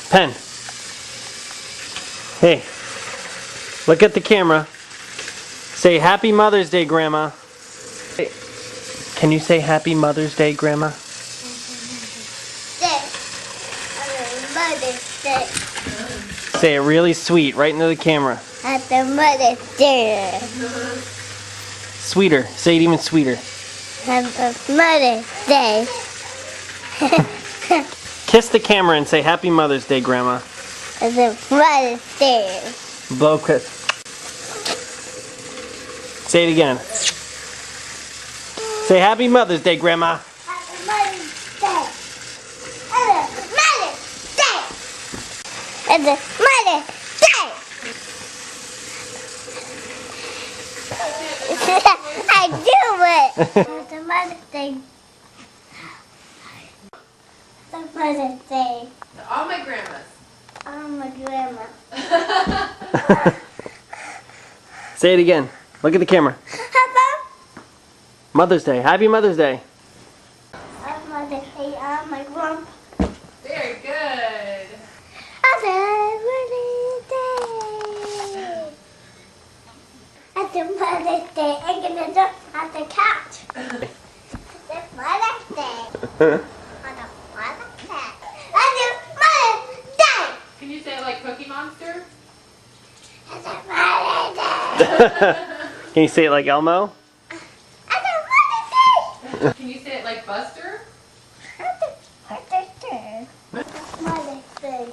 Pen. Hey, look at the camera. Say Happy Mother's Day, Grandma. Hey, can you say Happy Mother's Day, Grandma? Mother's Day. Say it really sweet, right into the camera. Happy Mother's Day. Sweeter. Say it even sweeter. Happy Mother's Day. Kiss the camera and say Happy Mother's Day, Grandma. Happy Mother's Day. Blow kiss. Say it again. Say Happy Mother's Day, Grandma. Happy Mother's Day. Happy Mother's Day. Happy Mother's Day. I do it. Happy Mother's Day. Happy Mother's Day. All my grandmas. I'm a grandma. Say it again. Look at the camera. Happy Mother's Day. Happy Mother's Day. Mother's Day. I'm a grandma. Very good. Happy Mother's Day. Happy Mother's Day. I'm gonna jump at the couch. Happy Mother's Day. Happy Mother's Day. Can you say it like Cookie Monster? Happy Mother's Day. Can you say it like Elmo? Happy Mother's Day. Can you say it like Buster? Happy Mother's Day. Happy Mother's Day.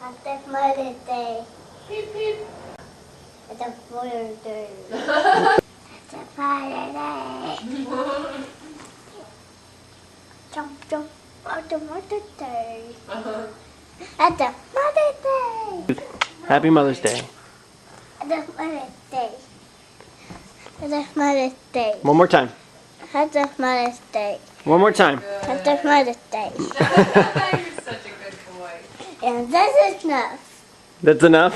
Happy Mother's Day. Beep, beep. Happy Mother's Day. Happy Mother's Day. Jump, jump. Happy Mother's Day. Happy Mother's Day. Happy Mother's Day. Happy Mother's Day. Happy Mother's Day. One more time. Happy Mother's Day. One more time. Happy Mother's Day. You're such a good boy. And this is enough. That's enough?